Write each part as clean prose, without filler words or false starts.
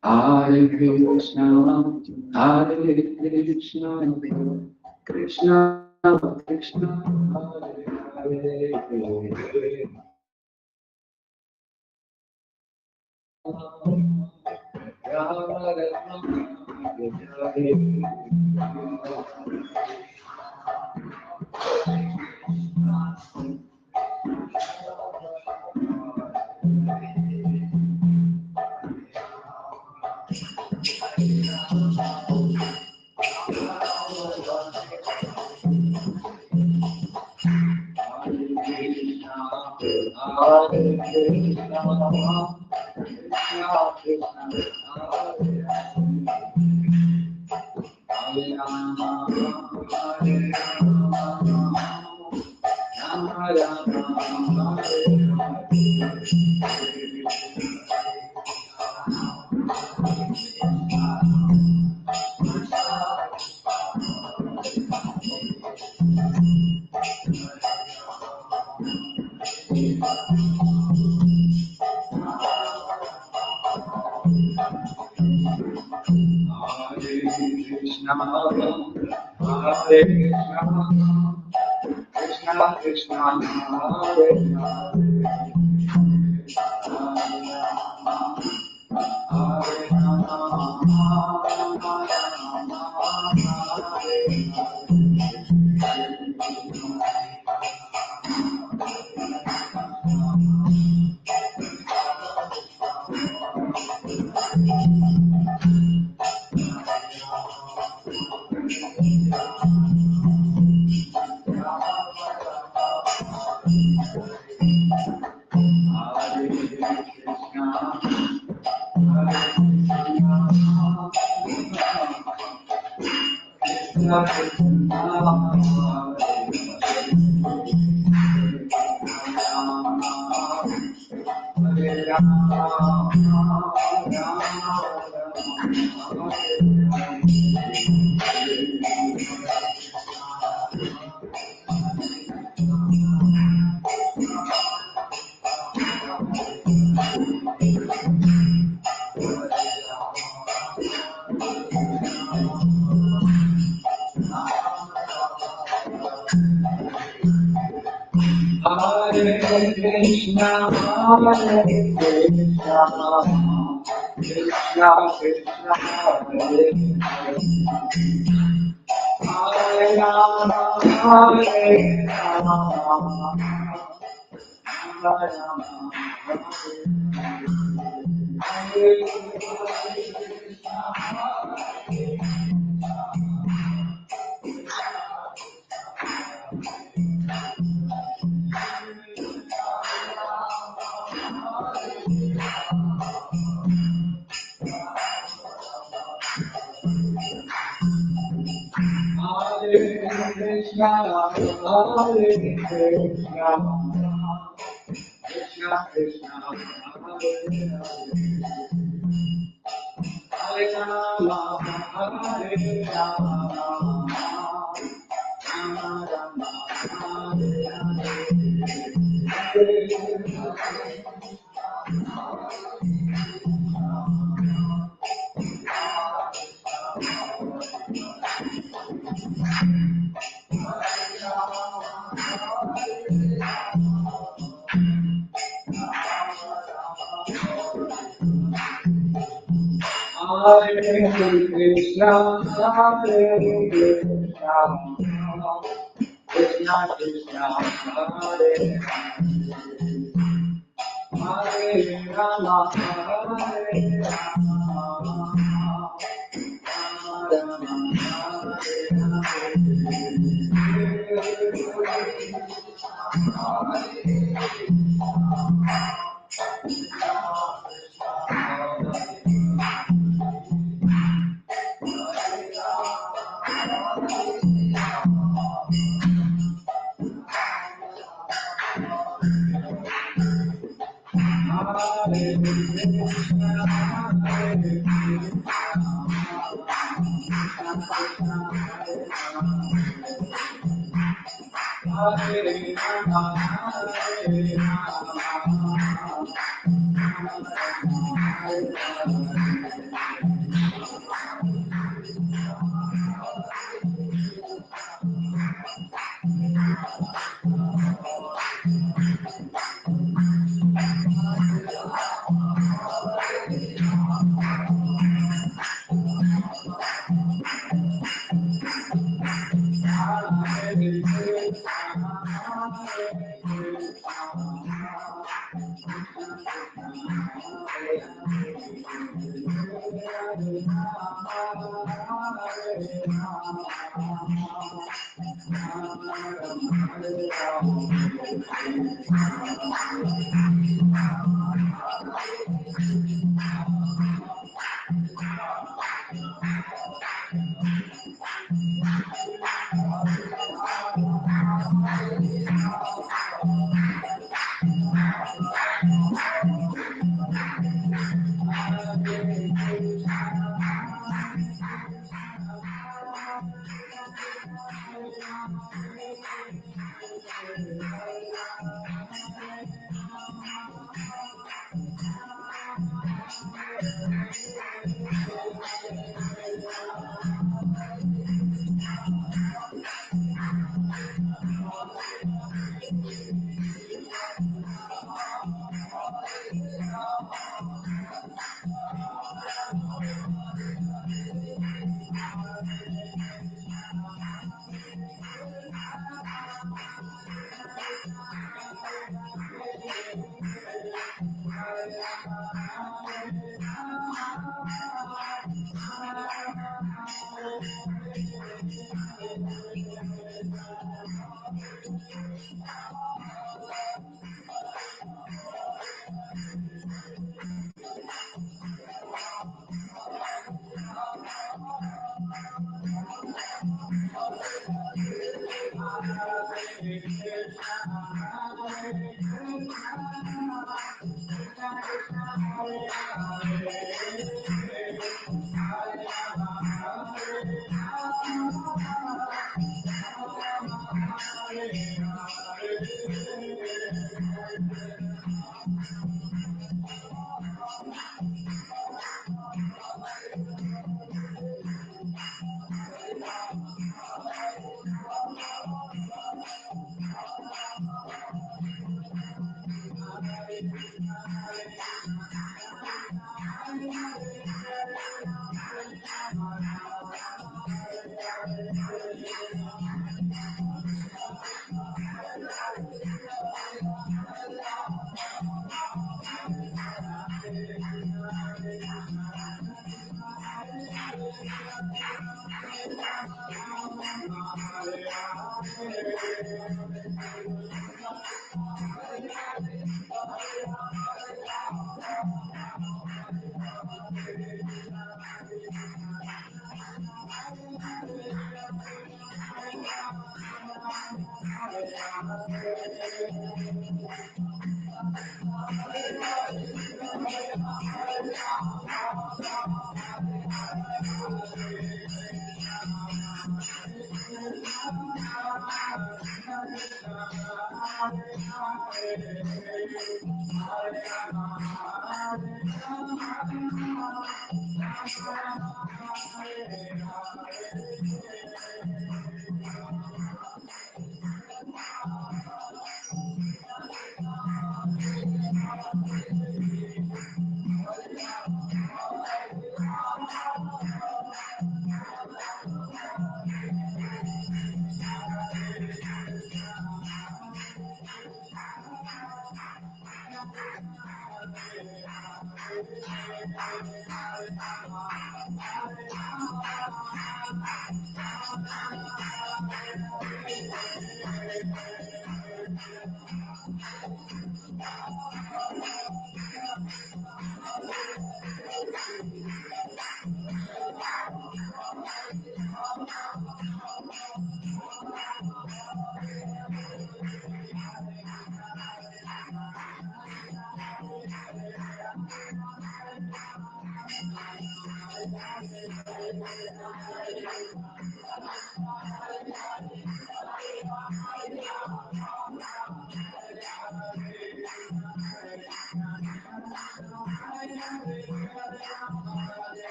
Hare Krishna, Hare Krishna, Krishna Krishna, Hare Hare,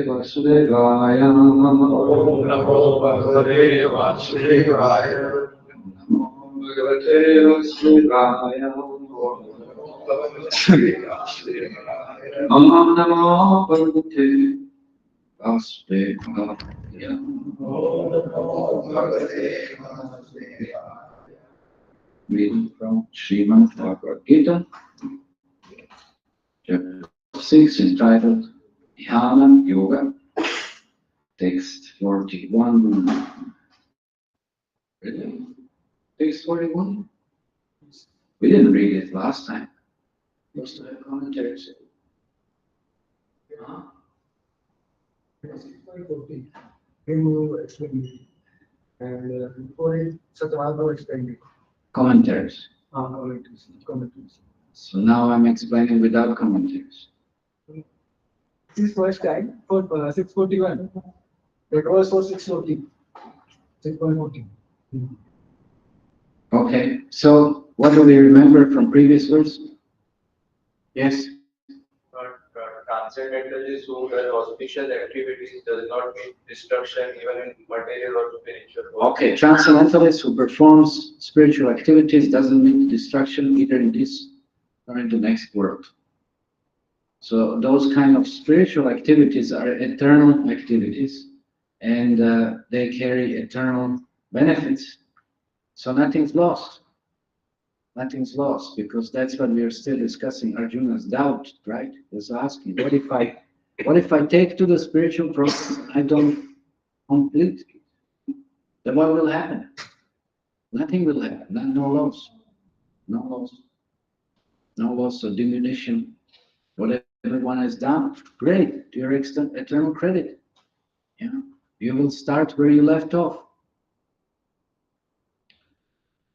Vasudevaya Namo Bhagavate Vasudevaya Namo Bhagavate Vasudevaya Namo Namo Bhagavate Vasudevaya Reading from Srimad Bhagavad Gita, chapter 6, entitled Dhyana Yoga, text 41. Really? Text 41? We didn't read it last time. Most of the commentaries. Huh? Remove explain it. And before it, Satavado explained it. Commentaries. Commentaries. So now I'm explaining without commentaries. This is first time for 641. It was for 640. 6.40. Okay, so what do we remember from previous verse? Yes? Transcendentally so that auspicious activities does not mean destruction even in material or spiritual world. Okay, transcendentalist who performs spiritual activities doesn't mean destruction either in this or in the next world. So those kind of spiritual activities are eternal activities, and they carry eternal benefits. So nothing's lost. Nothing's lost, because that's what we are still discussing. Arjuna's doubt, right? Is asking, what if I take to the spiritual process and I don't complete it? Then what will happen? Nothing will happen. No loss. No loss. No loss or diminution. Whatever one has done, great, to your eternal credit. Yeah. You will start where you left off.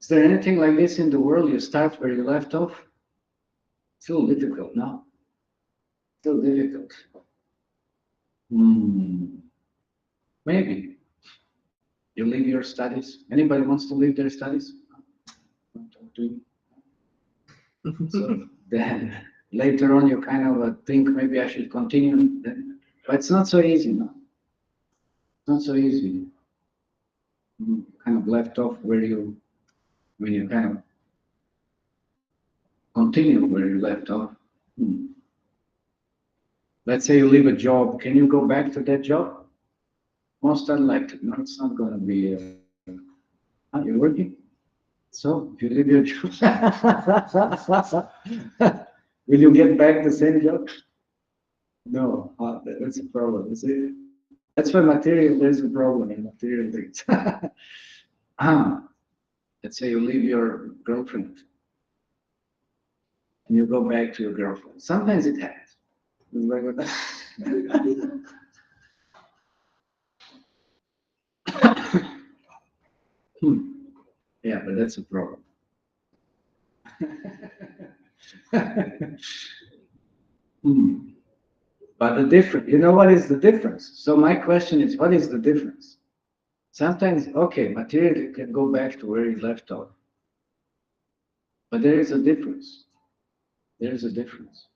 Is there anything like this in the world? You start where you left off? Still difficult, no? Still difficult. Maybe. You leave your studies. Anybody wants to leave their studies? So then later on you kind of think maybe I should continue. But it's not so easy, no? It's not so easy. You kind of left off when you kind of continue where you left off. Let's say you leave a job. Can you go back to that job? Most unlikely. No, it's not going to be. You're working? So, if you leave your job, will you get back the same job? No, that's a problem. You see? That's why material, there's a problem in material things. Let's say you leave your girlfriend and you go back to your girlfriend. Sometimes it happens. It's like what- Yeah, but that's a problem. But the difference, you know what is the difference? So my question is, what is the difference? Sometimes, okay, material can go back to where it left off. But there is a difference. There is a difference.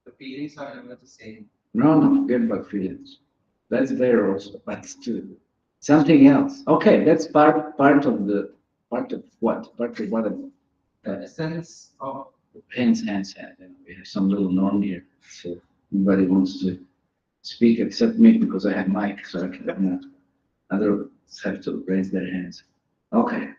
The feelings are never the same. No, forget about feelings. That's there also, but still something else. Okay, that's part of what? Part of what? The essence of Hands. We have some little norm here. So nobody wants to speak except me because I have mic, so I can. Others have to raise their hands. Okay.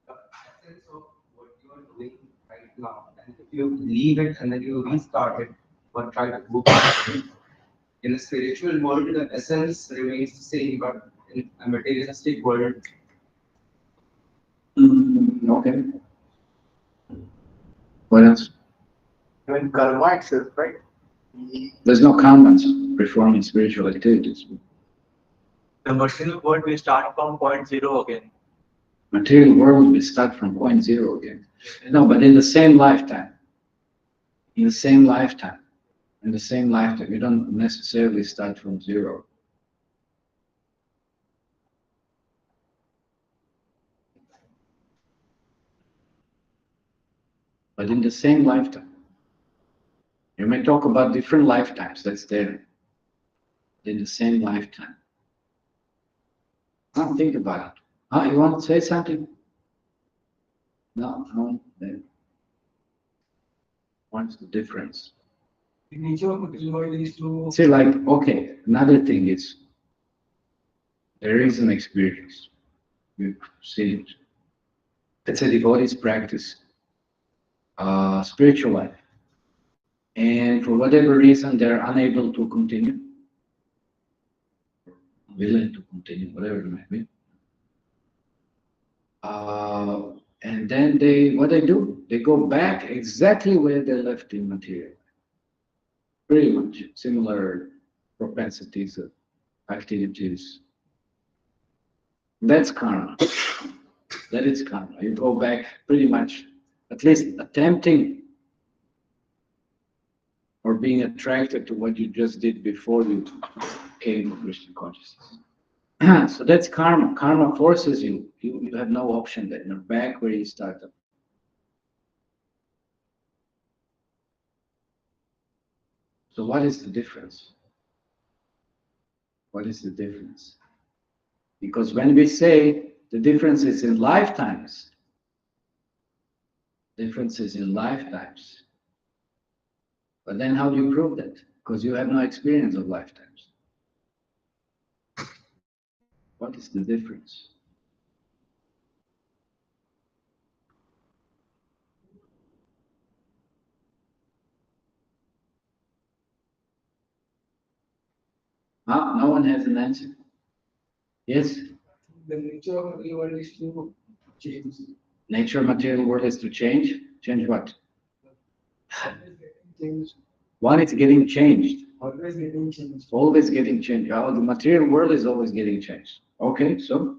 the essence of what you are doing right now. And if you leave it and then you restart it or try to go back to it, in the spiritual world, the essence remains the same, but in a materialistic world, Okay. What else? Even karma itself, right? There's no karmas performing spiritual activities. The material world will start from point zero again. Material world we start from point zero again. No, but in the same lifetime. In the same lifetime. In the same lifetime. You don't necessarily start from zero. But in the same lifetime. You may talk about different lifetimes, that's there. In the same lifetime. Think about it. You want to say something? No, then. What's the difference? The nature of material world is to See, like, okay, another thing is, there is an experience. You've seen it. Let's say devotees practice spiritual life. And for whatever reason, they're unable to continue, willing to continue, whatever it might be. And then what they do, they go back exactly where they left in material. Pretty much similar propensities, activities. That's karma. That is karma. You go back pretty much, at least attempting or being attracted to what you just did before you came to Krishna consciousness. So that's karma. Karma forces you. You have no option then. You're back where you started. So what is the difference? What is the difference? Because when we say the difference is in lifetimes, differences in lifetimes, but then how do you prove that? Because you have no experience of lifetimes. What is the difference? No one has an answer. Yes? the nature of material world is to change. Nature of material world is to change. Change what? Change. One is getting changed. Always getting changed. Always getting changed. Oh, the material world is always getting changed. Okay, so?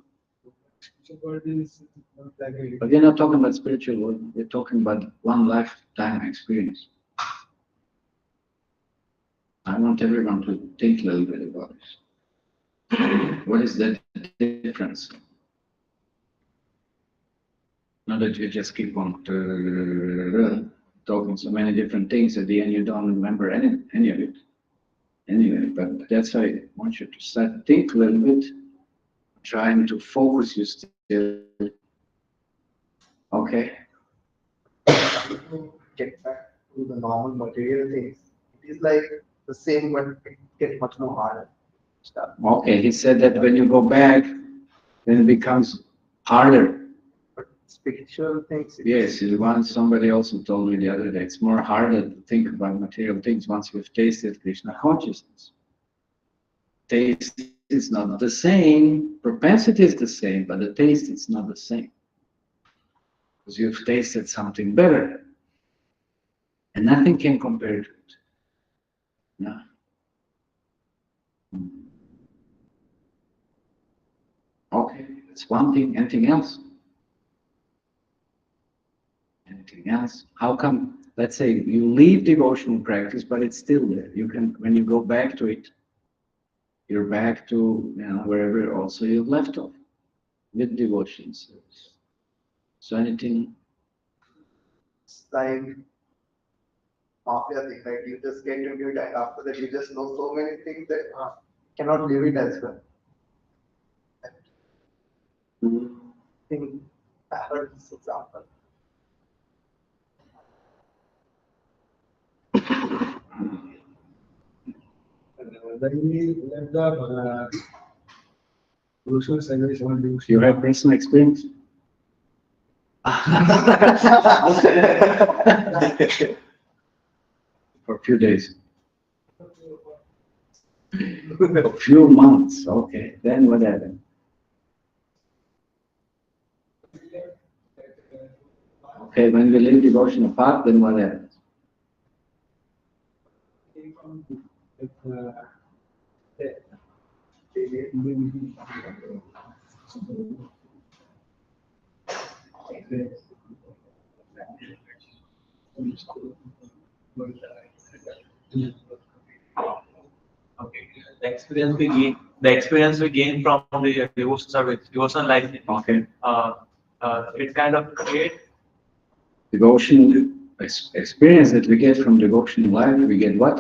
Spiritual world is not like a But you're not talking about spiritual world. We're talking about one lifetime experience. I want everyone to think a little bit about this. What is the difference? Not that you just keep on talking so many different things, at the end you don't remember any of it. Anyway, but that's why I want you to start think a little bit, trying to focus you still. Okay? To get back to the normal material things, it is like the same, but it gets much more harder. Stuff. Okay, he said that when you go back, then it becomes harder. spiritual things. Yes, once somebody also told me the other day, it's more harder to think about material things once you've tasted Krishna consciousness. Taste is not the same, propensity is the same, but the taste is not the same. Because you've tasted something better, and nothing can compare to it. No. Okay, that's one thing. Anything else? Anything else? How come, let's say you leave devotional practice, but it's still there. You can, when you go back to it, you're back to, wherever also you've left off with devotions. So anything? It's like mafia thing, like you just get into it and after that you just know so many things that cannot leave it as well. I think I heard this example. When we left the social service, You have personal experience? For a few days. A few months, okay. Then what happened? Okay, when we leave devotion apart, then what happens? Okay. The experience we gain from the devotion service, devotion life. Okay. It kind of create Devotion experience that we get from devotion life, we get what?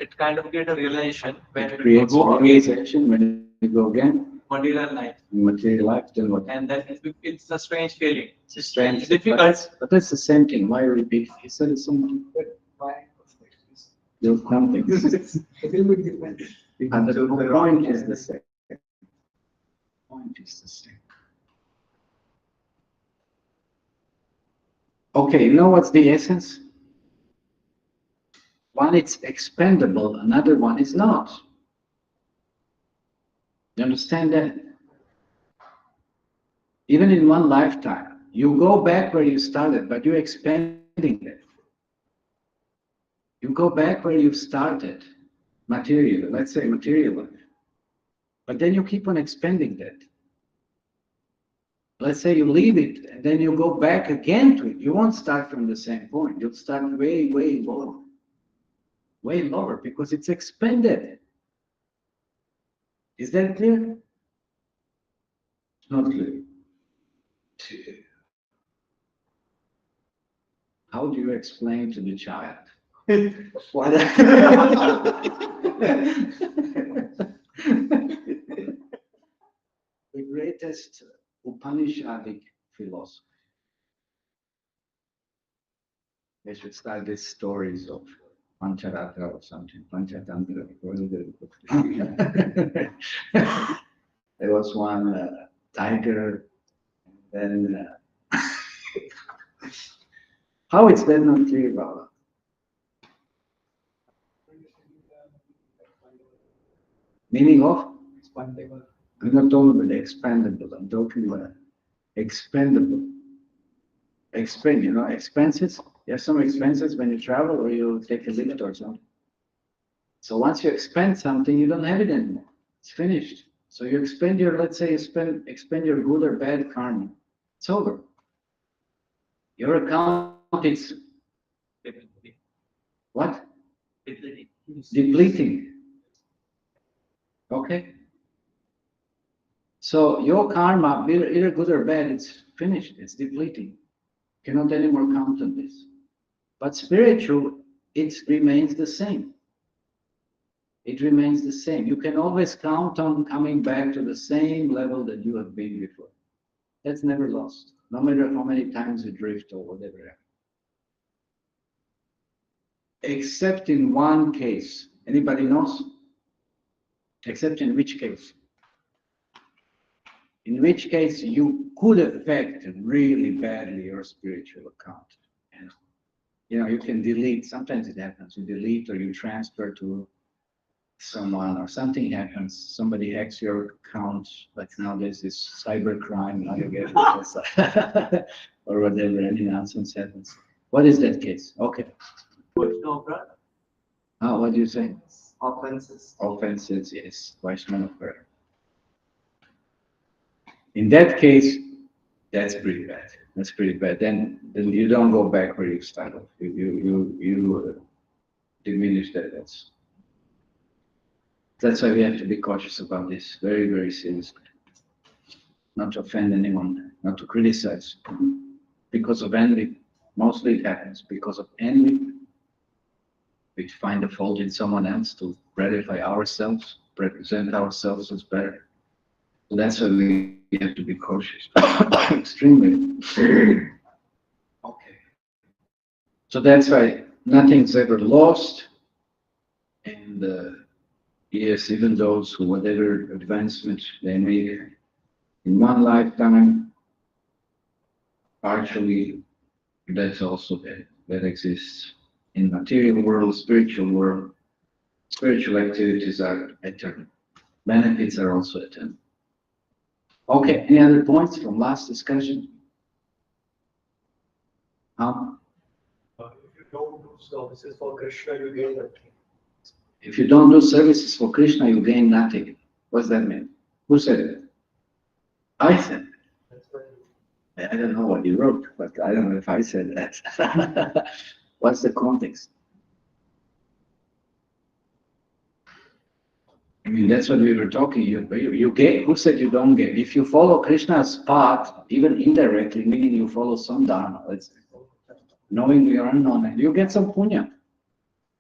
it kind of create a realization when It we creates go again realization when we go again material life, in material life, then what? and then it's a strange feeling. It's strange. It's difficult. But that's the same thing. Why repeat? He said the same thing. my There's something. it's a little bit different. And the point is the same. Point is the same. Okay, you know what's the essence? One is expendable, another one is not. You understand that? Even in one lifetime, you go back where you started, but you're expanding it. You go back where you started, material, let's say material life. But then you keep on expanding that. Let's say you leave it, and then you go back again to it. You won't start from the same point. You'll start way, way lower. Way lower, because it's expanded. Is that clear? Not clear. How do you explain to the child? What? The greatest Upanishadic philosophy. They should start these stories of Pancharatra or something. Panchatantra. There was one tiger, and then how is that not clear, Baba? Meaning of? Expandable. I'm not talking about expandable, I'm talking about expendable. Expend, expenses. You have some expenses when you travel or you take a lift or something. So once you expend something, you don't have it anymore. It's finished. So you expend your, let's say you expend your good or bad karma. It's over. Your account is what? Depleting. Okay? So your karma, either good or bad, it's finished, it's depleting. You cannot anymore count on this. But spiritual, it remains the same. It remains the same. You can always count on coming back to the same level that you have been before. That's never lost, no matter how many times you drift or whatever. Except in one case. Anybody knows? Except in which case? in which case you could affect really badly your spiritual account. And, you can delete, sometimes it happens, you delete or you transfer to someone or something happens, somebody hacks your account, like now there's this cyber crime, now you get or whatever, any nonsense happens. What is that case? Okay. Vaishnava brother. What do you say? Offenses. Offenses, yes, Vaishnava prayer. In that case, that's pretty bad. That's pretty bad. Then you don't go back where you started. You diminish that. That's why we have to be cautious about this. Very, very seriously. Not to offend anyone, not to criticize. Because of envy, mostly it happens because of envy. We find a fault in someone else to gratify ourselves, represent ourselves as better. So that's why we have to be cautious. Extremely. Okay. So that's why nothing's ever lost. And yes, even those who, whatever advancement they make in one lifetime, partially, that's also that exists in material world, spiritual world. Spiritual activities are eternal. Benefits are also eternal. Okay, any other points from last discussion? If you don't do services for Krishna, you gain nothing. If you don't do services for Krishna, you gain nothing. What's that mean? Who said it? I said it. That's why I don't know what you wrote, but I don't know if I said that. What's the context? I mean, that's what we were talking. You get. Who said you don't get? If you follow Krishna's path, even indirectly, meaning you follow some dharma, knowingly or unknowingly, you get some punya.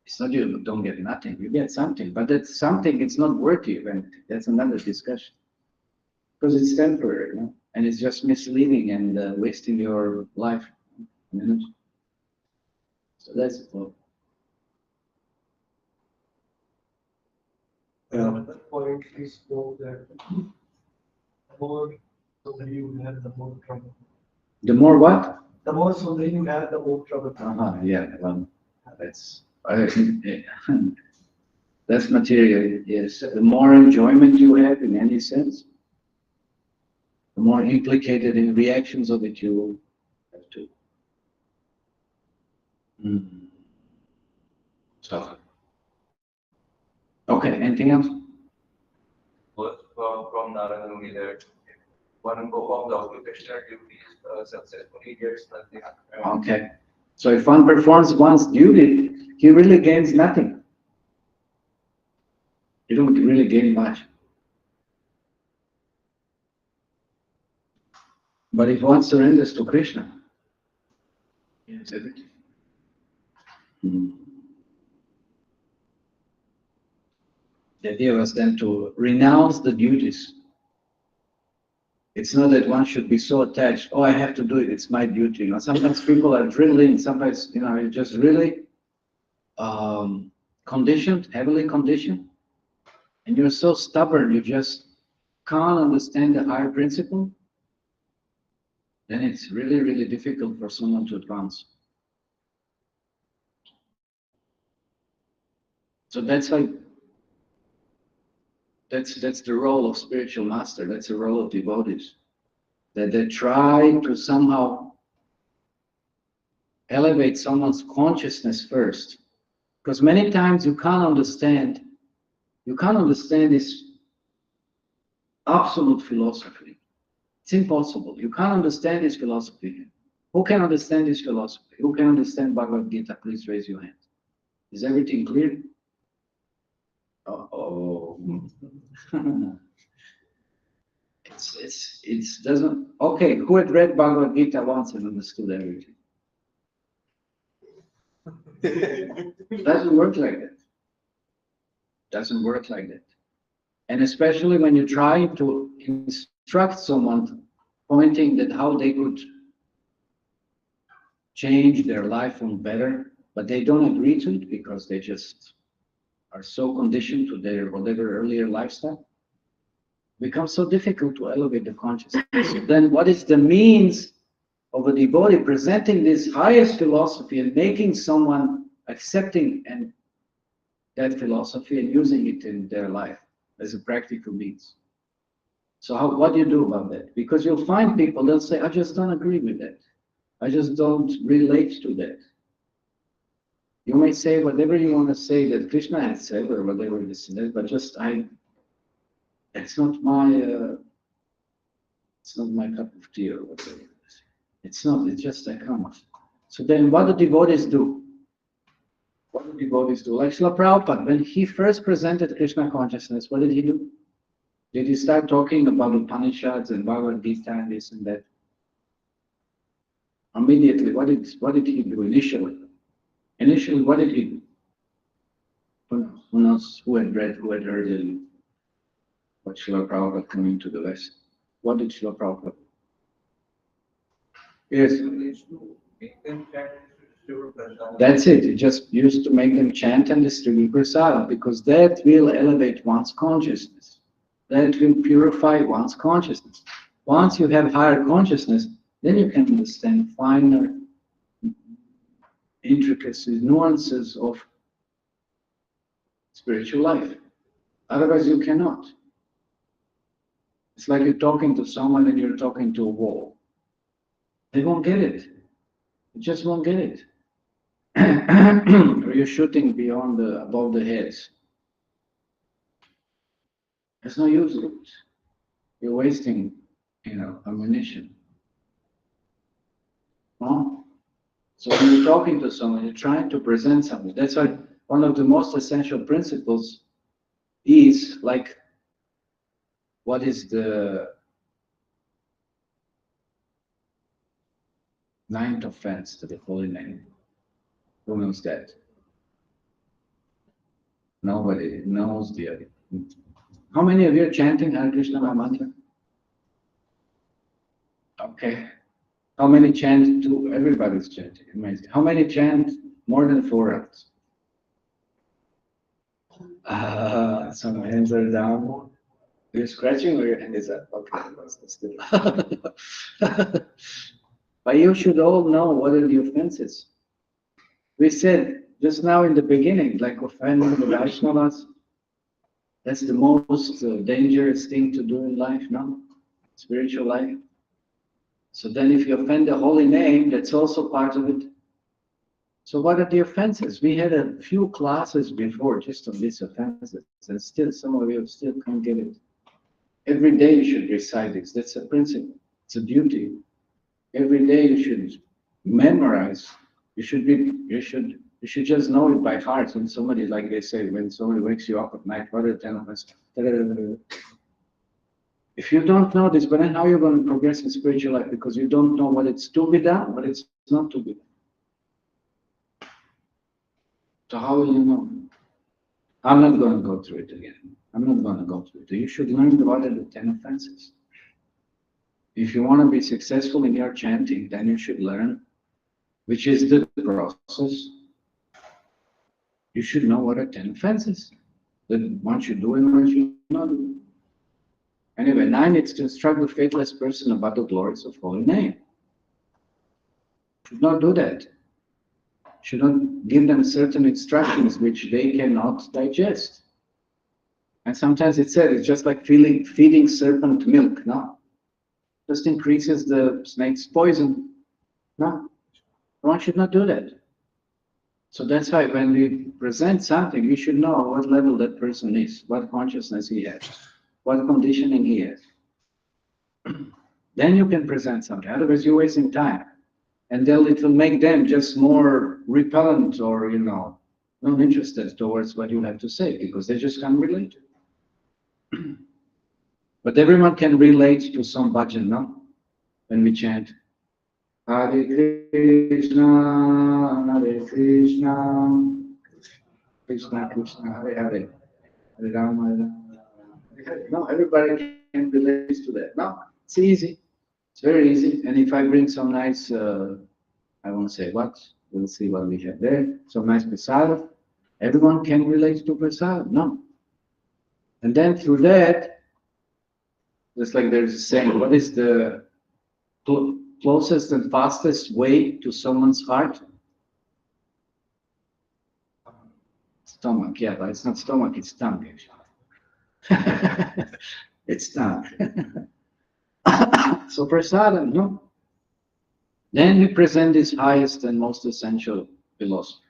It's not you don't get nothing. You get something, but that something it's not worthy of anything. That's another discussion because it's temporary, and it's just misleading and wasting your life. So that's the problem. at that point we spoke that the more Sundari you have, the more trouble. The more what? The more Sundari you have, the more trouble. Yeah. Well, that's that's material. Yes. The more enjoyment you have in any sense, the more implicated in reactions of it you have to. So. Okay. Anything else? From Narayana Muni that one performs occupational duties successfully gets nothing. Okay. So if one performs one's duty, he really gains nothing. You don't really gain much. But if one surrenders to Krishna, he has everything. The idea was then to renounce the duties. It's not that one should be so attached, oh, I have to do it, it's my duty. Sometimes people are drilling, sometimes, you're just really conditioned, heavily conditioned, and you're so stubborn, you just can't understand the higher principle, then it's really, really difficult for someone to advance. So that's why that's the role of spiritual master, that's the role of devotees. That they try to somehow elevate someone's consciousness first. Because many times you can't understand this absolute philosophy. It's impossible. You can't understand this philosophy. Who can understand this philosophy? Who can understand Bhagavad Gita? Please raise your hand. Is everything clear? It's doesn't. Okay, who had read Bhagavad Gita once and understood everything? It doesn't work like that. Doesn't work like that. And especially when you try to instruct someone, pointing that how they could change their life for better, but they don't agree to it because they just are so conditioned to their whatever earlier lifestyle. becomes so difficult to elevate the consciousness. So then what is the means of a devotee presenting this highest philosophy and making someone accepting and that philosophy and using it in their life as a practical means? So what do you do about that? Because you'll find people, they'll say, I just don't agree with that. I just don't relate to that. You may say whatever you want to say that Krishna has said or whatever this and that, but just it's not my cup of tea or whatever. It's not, it's just I can't. So then what do devotees do? What do devotees do? Like Srila Prabhupada, when he first presented Krishna consciousness, what did he do? Did he start talking about Upanishads and Bhagavad Gita and this and that? Immediately, what did he do initially? Initially, what did he do? Who knows? Who had read, who had heard what Srila Prabhupada coming to the West? What did Srila Prabhupada do? Yes. That's it. He just used to make them chant and distribute prasada because that will elevate one's consciousness. That will purify one's consciousness. Once you have higher consciousness, then you can understand finer intricacies, nuances of spiritual life. Otherwise, you cannot. It's like you're talking to someone and you're talking to a wall. They won't get it. They just won't get it. Or you're shooting above the heads. There's no use of it. You're wasting, ammunition. No? So when you're talking to someone, you're trying to present something. That's why one of the most essential principles is like, what is the ninth offense to the holy name? Who knows that? Nobody knows the other. How many of you are chanting Hare Krishna mantra? Okay. How many chant to everybody's chanting? Amazing. How many chant more than 4 rounds? Some hands are down. You're scratching or your hand is up? Okay, that's good. But you should all know what are the offenses. We said just now in the beginning, like offending the Vaishnavas, that's the most dangerous thing to do in life, no? Spiritual life. So then if you offend the holy name, that's also part of it. So what are the offenses? We had a few classes before just on these offenses, and still some of you still can't get it. Every day you should recite this. That's a principle. It's a duty. Every day you should memorize. You should just know it by heart. When somebody, like they say, when somebody wakes you up at night, what are the 10 offenses? If you don't know this, but then how are you going to progress in spiritual life? Because you don't know what it's to be done, what it's not to be done. So how will you know? I'm not going to go through it again. I'm not going to go through it. You should learn what are the 10 offenses. If you want to be successful in your chanting, then you should learn, which is the process. You should know what are 10 offenses. That one should do and one should not do. Anyway, 9, it's to instruct the faithless person about the glories of holy name. Should not do that. Should not give them certain instructions which they cannot digest. And sometimes it said it's just like feeding serpent milk, no? Just increases the snake's poison. No, one should not do that. So that's why when we present something, we should know what level that person is, what consciousness he has, what conditioning he has. Then you can present something. Otherwise, you're wasting time, and it will make them just more repellent or not interested towards what you have to say because they just can't relate. But everyone can relate to some bhajan, no? When we chant Hare Krishna, Hare Krishna, Krishna Krishna, Hare Hare, Hare Rama, Hare Rama. No, everybody can relate to that. No, it's easy. It's very easy. And if I bring some nice, I won't say what, we'll see what we have there. Some nice prasad, everyone can relate to prasad. No. And then through that, Just like there's a saying, what is the closest and fastest way to someone's heart? Stomach, yeah, but it's not stomach, it's tongue, actually. It's tongue. So prasadam, no? Then we present his highest and most essential philosophy.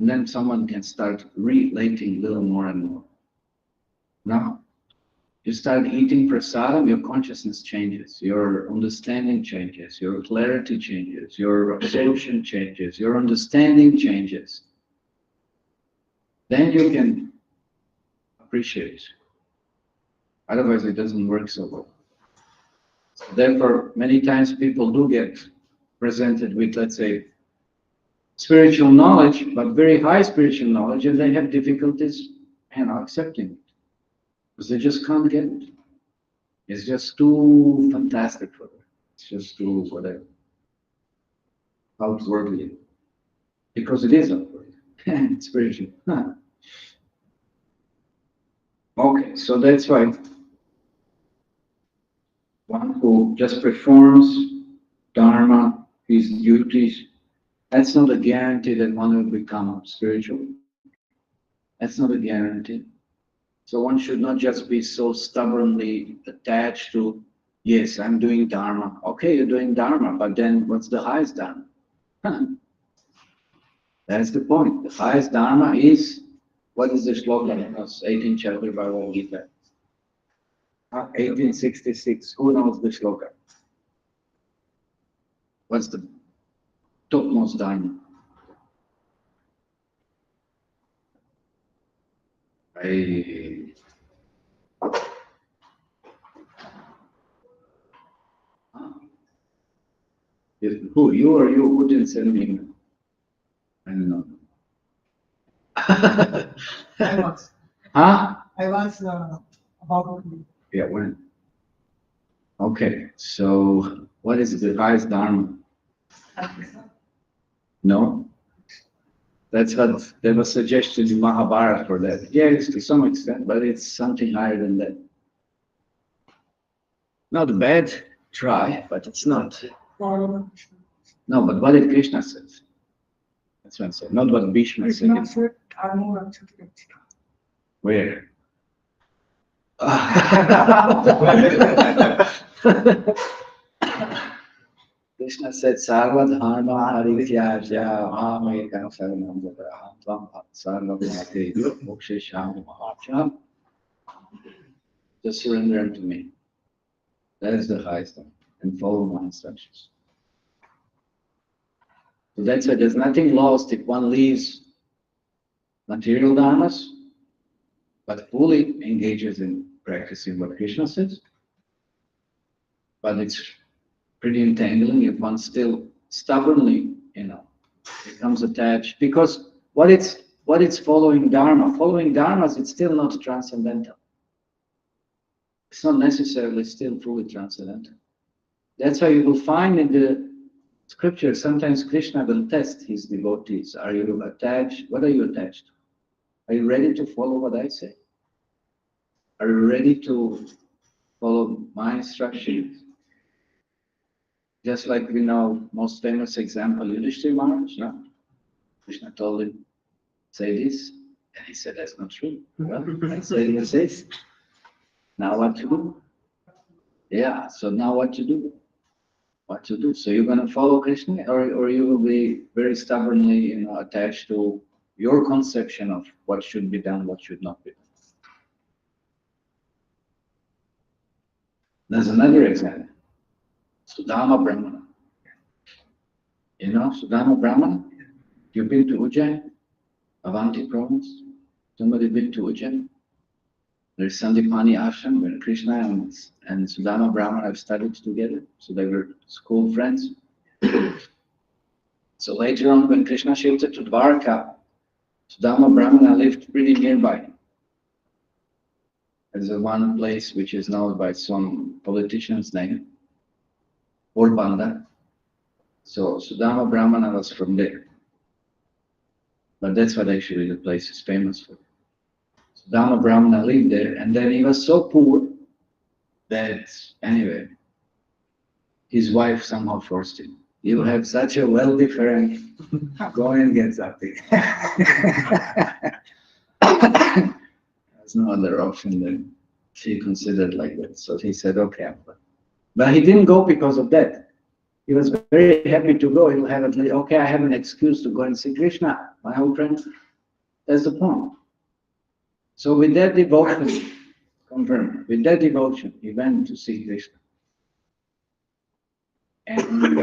And then someone can start relating a little more and more. Now, you start eating prasadam, your consciousness changes, your understanding changes, your clarity changes, your absorption changes, your understanding changes. Then you can appreciate. Otherwise, it doesn't work so well. Therefore, many times people do get presented with, let's say, spiritual knowledge, but very high spiritual knowledge, and they have difficulties, accepting it. Because they just can't get it. It's just too fantastic for them. It's just too whatever. Outwardly. Because it is outward. It's spiritual. Okay, so that's why one who just performs dharma, his duties, that's not a guarantee that one will become spiritual. That's not a guarantee. So one should not just be so stubbornly attached to, yes, I'm doing dharma. Okay, you're doing dharma, but then what's the highest dharma? That's the point. The highest dharma is, what is the shloka? 18th chapter Bhagavad Gita. 1866. Who knows the shloka? What's the topmost dharma? Who? You or you? Who didn't send me? I don't know. I was. Huh? I was about. Yeah, when? Okay, so what is the highest dharma? No? That's what there was suggested in Mahabharata for that. Yes, to some extent, but it's something higher than that. Not a bad try, but it's not. No, but what did Krishna say? That's what I said. Not what Bhishma said. Where? Krishna said, Sarva dharma harityaja mamekam saranam jagraham tvam sarva bhakti mokshesham mahacha. Just surrender unto me. That is the highest one. And follow my instructions. So that's why there's nothing lost if one leaves material dharmas, but fully engages in practicing what Krishna says. But it's pretty entangling if one still stubbornly, becomes attached. Because what it's following dharmas, it's still not transcendental. It's not necessarily still fully transcendental. That's why you will find in the scripture, sometimes Krishna will test his devotees. Are you attached? What are you attached to? Are you ready to follow what I say? Are you ready to follow my instructions? Just like we know, most famous example, Yudhishthira Maharaj, no? Krishna told him, say this, and he said, that's not true. Well, I said what it says. Now what to do? Yeah, so now what to do? What to do? So you're going to follow Krishna, or you will be very stubbornly, attached to your conception of what should be done, what should not be done. There's another example. Sudama Brahmana. You know Sudama Brahmana? You've been to Ujjain, Avanti province? Somebody been to Ujjain? There's Sandipani Ashram where Krishna and Sudama Brahmana have studied together. So they were school friends. So later on, when Krishna shifted to Dwarka, Sudama Brahmana lived pretty nearby. There's one place which is known by some politician's name, Porbanda. So Sudama Brahmana was from there. But that's what actually the place is famous for. Sudama Brahmana lived there, and then he was so poor that, anyway, his wife somehow forced him. You have such a wealthy friend, go and get something. There's no other option then. She considered like that. So he said, okay. But he didn't go because of that. He was very happy to go. He'll have okay, I have an excuse to go and see Krishna, my old friend. That's the point. So with that devotion, confirm, with that devotion, he went to see Krishna. And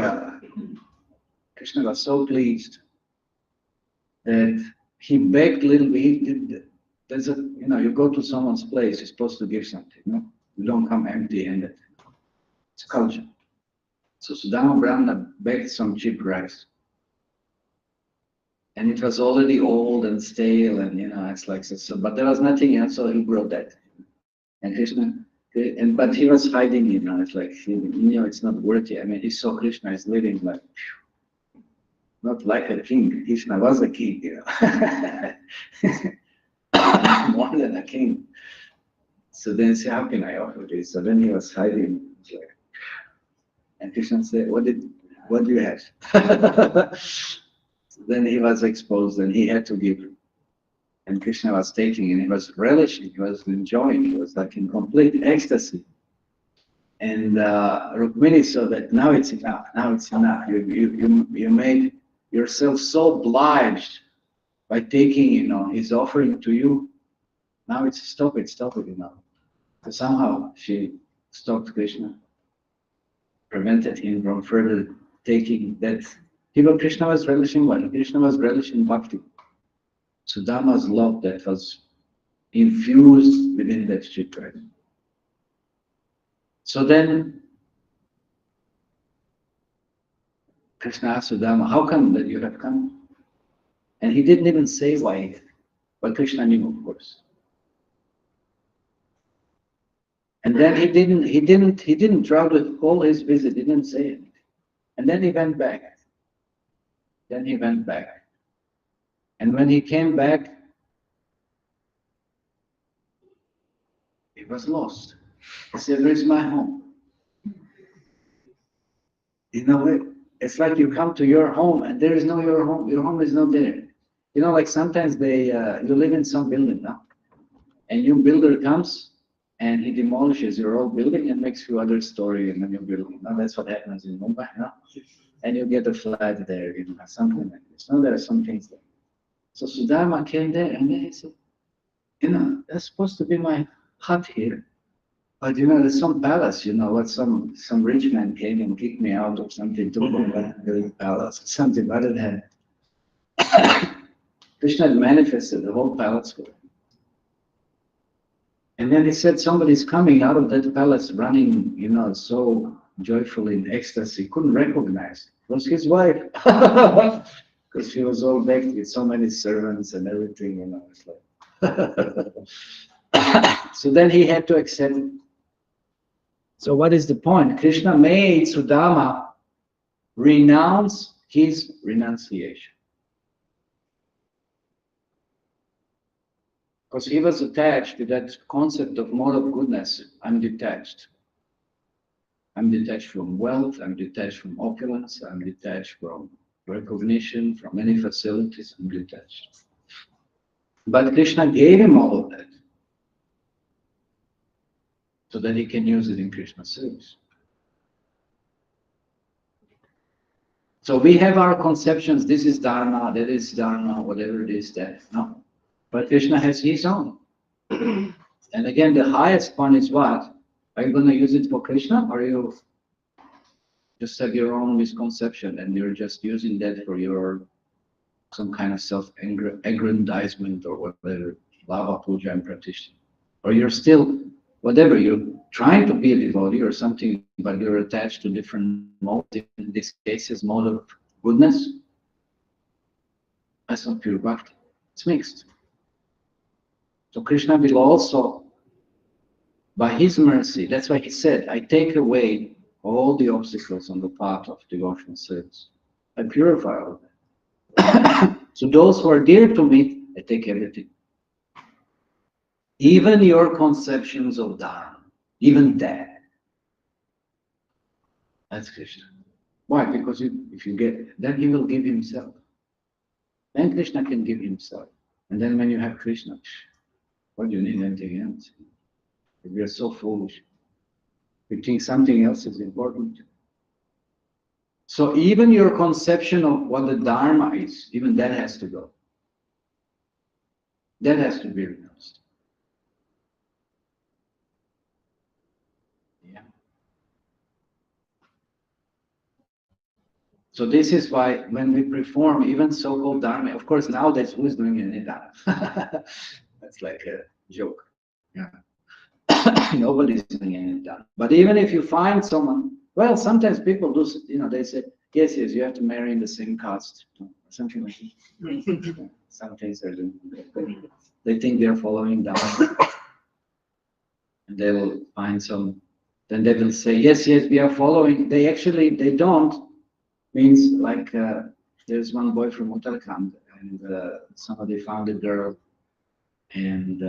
Krishna was so pleased that he begged little bit. There's a, you go to someone's place, you're supposed to give something, You don't come empty-handed. It's culture. So Sudama Brahmana begged some cheap rice. And it was already old and stale, and it's like so. But there was nothing else, so he brought that. And Krishna, but he was hiding, It's like it's not worthy. I mean, he saw Krishna is living like, not like a king. Krishna was a king, more than a king. So then he said, how can I offer this? So then he was hiding. And Krishna said, what do you have? So then he was exposed and he had to give. And Krishna was taking and he was relishing, he was enjoying, he was like in complete ecstasy. And Rukmini saw that now it's enough, You made yourself so obliged by taking, his offering to you. Now it's stop it, So somehow she stopped Krishna, prevented him from further taking that. Even Krishna was relishing what? Krishna was relishing bhakti. Sudama's love that was infused within that chitra. So then Krishna asked Sudama, how come that you have come? And he didn't even say why, but Krishna knew, of course. And then he didn't try to call his visit, he didn't say anything. And then he went back. And when he came back, he was lost. He said, where's my home? It's like you come to your home and there is no your home. Your home is not there. Like sometimes you live in some building now. And new builder comes and he demolishes your old building and makes you other story in a new building. Now that's what happens in Mumbai now. And you get a flat there, something like this. There are some things there. So Sudama came there and then he said, that's supposed to be my hut here. But there's some palace, what some rich man came and kicked me out of something to the palace or something other than Krishna had manifested the whole palace for him. And then he said somebody's coming out of that palace running, so joyful in ecstasy, couldn't recognize. It was his wife. Because she was all decked with so many servants and everything, it's like. So then he had to accept it. So what is the point? Krishna made Sudama renounce his renunciation. Because he was attached to that concept of mode of goodness. I'm detached. I'm detached from wealth, I'm detached from opulence, I'm detached from recognition, from any facilities, I'm detached. But Krishna gave him all of that so that he can use it in Krishna's service. So we have our conceptions, this is Dharma, that is Dharma, whatever it is, that. No. But Krishna has his own. And again, the highest one is what? Are you going to use it for Krishna, or you just have your own misconception and you're just using that for your some kind of self-aggrandizement or whatever, lava puja and pratishtha? Or you're still, whatever, you're trying to be a devotee or something, but you're attached to different modes, in this case is mode of goodness. That's not pure bhakti, it's mixed. So Krishna will also, by his mercy, that's why he said, I take away all the obstacles on the path of devotional service. I purify all of that. So those who are dear to me, I take everything. Even your conceptions of Dharma, even that. That's Krishna. Why? Because if you get, then he will give himself. Then Krishna can give himself. And then when you have Krishna, what do you need anything else? We are so foolish. We think something else is important. So even your conception of what the Dharma is, even that has to go. That has to be renounced. Yeah. So this is why when we perform even so-called Dharma, of course nowadays who is doing any Dharma? That's like a joke. Yeah. Nobody's doing any Dharma. But even if you find someone, well, sometimes people do, they say, yes, you have to marry in the same caste, or something like that. Some things are doing. They think they're following Dharma. And they will find some, then they will say, yes, we are following. They don't. Means like there's one boy from Uttarakhand, and somebody found a girl, and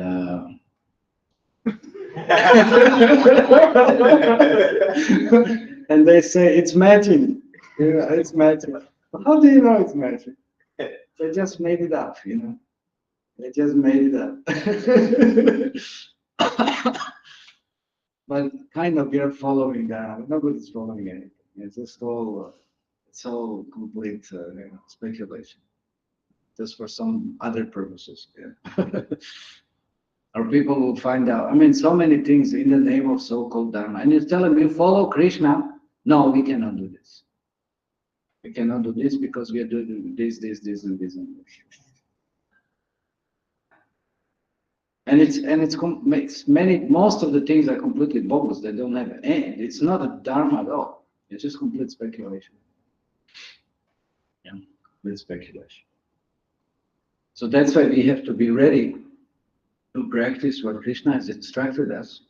and they say it's matching. It's matching. How do you know it's matching? They just made it up, They just made it up. But kind of you're following that. Nobody's following anything. It's just all. It's all complete speculation, just for some other purposes. Yeah. Or people will find out. I mean, so many things in the name of so-called Dharma. And you tell them, you follow Krishna. No, we cannot do this. We cannot do this because we are doing this, and this. And most of the things are completely bogus. They don't have an end. It's not a Dharma at all. It's just complete speculation. Yeah, with speculation. So that's why we have to be ready to practice what Krishna has instructed us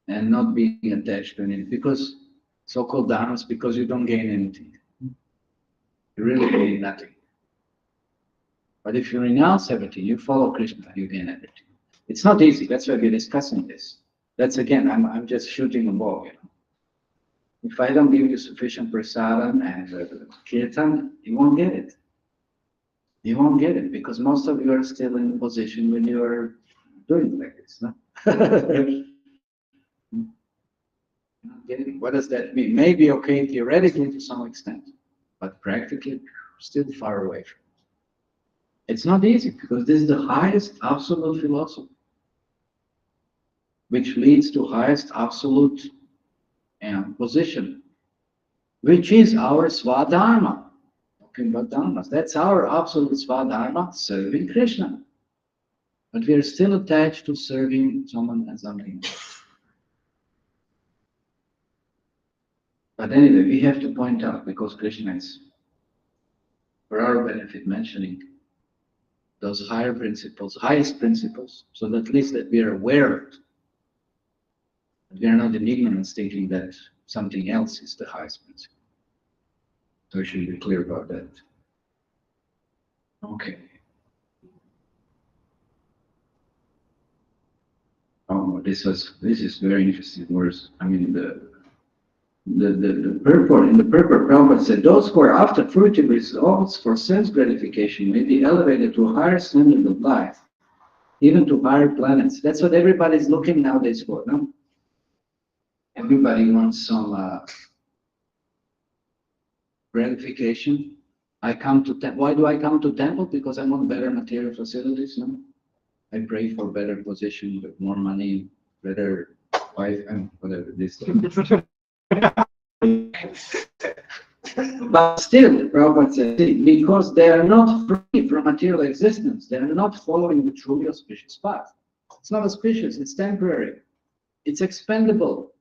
and not being attached to anything. Because so-called dharmas, because you don't gain anything. You really gain nothing. But if you renounce everything, you follow Krishna, you gain everything. It's not easy. That's why we're discussing this. That's again, I'm just shooting a ball. If I don't give you sufficient prasadam and kirtan, you won't get it. You won't get it because most of you are still in a position when you are doing like this. No? What does that mean? Maybe okay theoretically to some extent, but practically still far away from it. It's not easy because this is the highest absolute philosophy, which leads to highest absolute position, which is our Swadharma. Talking about dharmas, that's our absolute Swadharma, serving Krishna. But we are still attached to serving someone and something else. But anyway, we have to point out, because Krishna is, for our benefit, mentioning those higher principles, highest principles, so that at least that we are aware of it. We are not in ignorance thinking that something else is the highest principle. So we should be clear about that. Okay. Oh, this is very interesting words. I mean, the purport, in the purport, Prabhupada said, those who are after fruitive results for sense gratification may be elevated to a higher standard of life, even to higher planets. That's what everybody's looking nowadays for, no? Everybody wants some gratification. I come to why do I come to temple? Because I want better material facilities, no? I pray for better position, with more money, better wife, and whatever this thing. But still, Prabhupada said, because they are not free from material existence, they are not following the truly auspicious path. It's not auspicious, it's temporary, it's expendable.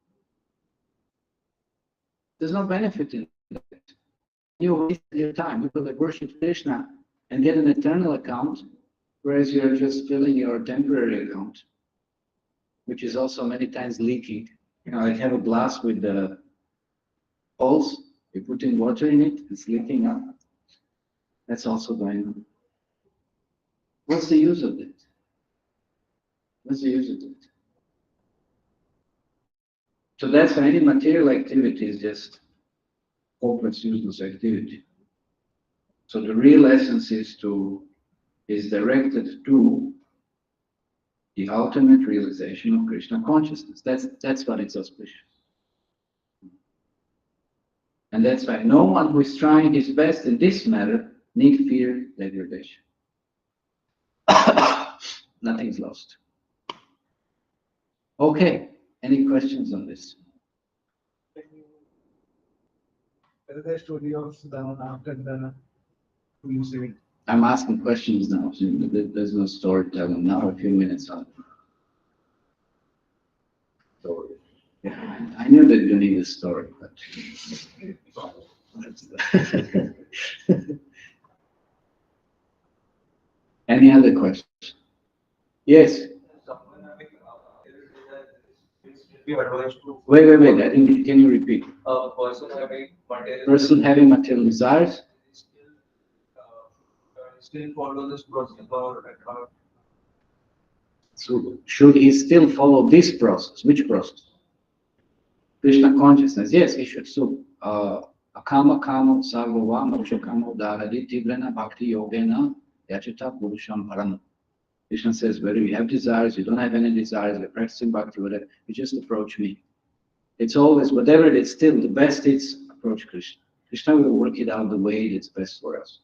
There's no benefit in it. You waste your time. You could worship Krishna and get an eternal account, whereas you're just filling your temporary account, which is also many times leaking. I have a glass with the holes. You put in water in it, it's leaking up. That's also going on. What's the use of it? What's the use of it? So that's why any material activity is just hopeless, useless activity. So the real essence is directed to the ultimate realization of Krishna consciousness. That's what it's auspicious. And that's why no one who is trying his best in this matter need fear degradation. Nothing is lost. Okay, any questions on this? Whether the story of the after the you say I'm asking questions now. So there's no storytelling now. A few minutes on. So, yeah, I knew that you need a story, but. Any other questions? Yes. Someone having be advised to Wait. I didn't. Can you repeat? a person having material Person having material desires. still follow this process or So should he still follow this process? Which process? Krishna consciousness. Yes, he should. So, akama kamo sarvava moksha kamo dharadi tibrana bhakti yogena yachita purusham param. Krishna says, whether you have desires, you don't have any desires, you're practicing bhakti, whatever, you just approach me. It's always, whatever it is, still the best is approach Krishna. Krishna will work it out the way it's best for us.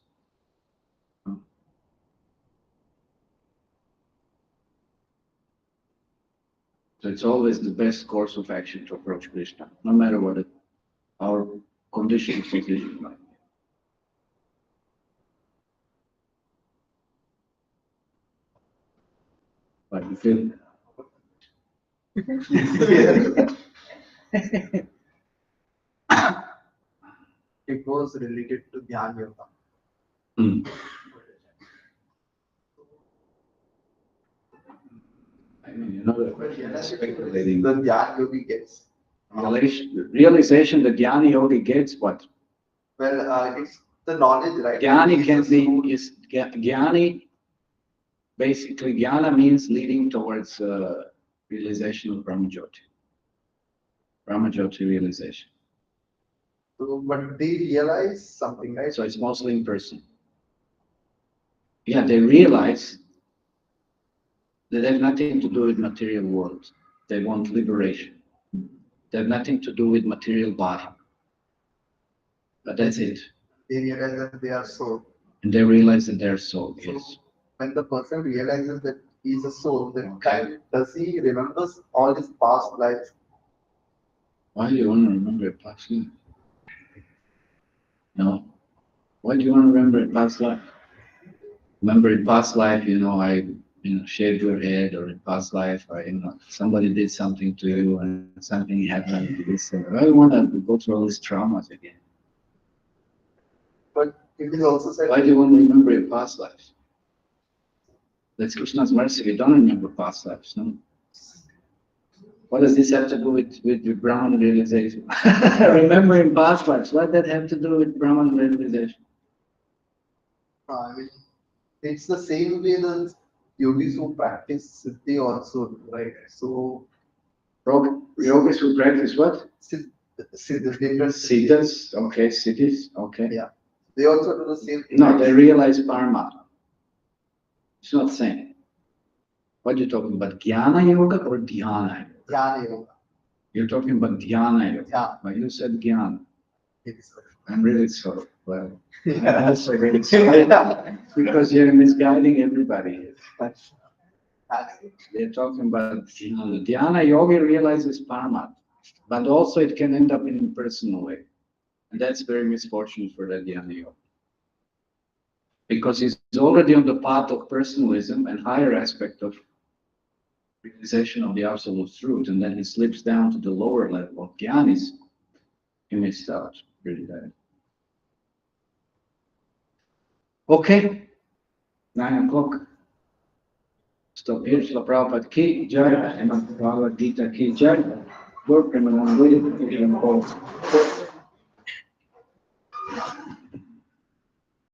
So it's always the best course of action to approach Krishna, no matter what our condition situation might be. But you feel It was related to Dhyan Yoga. I mean, you know, speculating. The Dhyan Yogi gets. Realization that Jnani Yogi gets what? Well, it's the knowledge, right? Jnani It's can the soul. be, is Jnani, basically Jnana means leading towards realization of Brahmajyoti. Brahmajyoti realization. So, but they realize something, right? So it's mostly in person. Yeah, they realize that they have nothing to do with material world. They want liberation. They have nothing to do with material body. But that's it. They realize that they are soul. And they realize that they're soul, So yes. when the person realizes that he is a soul, then time does he remembers all his past lives? Why do you want to remember a past life? No. Why do you want to remember a past life? Remember in past life, I shaved your head, or in past life, somebody did something to you and something happened to this. And I don't want to go through all these traumas again. But it is also said. Why do you want to remember your past life? That's Krishna's mercy. We don't remember past lives, no? What does this have to do with Brahman realization? Remembering past lives. What does that have to do with Brahman realization? I mean, it's the same way the yogis who practice Siddhi also, right? So, Yogis who practice what? different Siddhas. Okay, siddhis. Okay. Yeah. They also do the same thing. No, they realize Parama. It's not the same. What are you talking about? Jnana yoga or dhyana yoga? Jnana Yoga. You're talking about dhyana yoga. Yeah. But you said jnana. It is. I'm really sorry. Well, I'm also really sorry because you're misguiding everybody. They're talking about dhyana. Dhyana yoga realizes Parama, but also it can end up in a personal way. And that's very misfortunate for the dhyana yoga. Because he's already on the path of personalism and higher aspect of realization of the absolute truth, and then he slips down to the lower level of jnanis, he missed out really bad. Okay, 9 o'clock. Stop here. Srila Prabhupada ki jai, and Bhagavad Gita ki jai. Lord Premanand,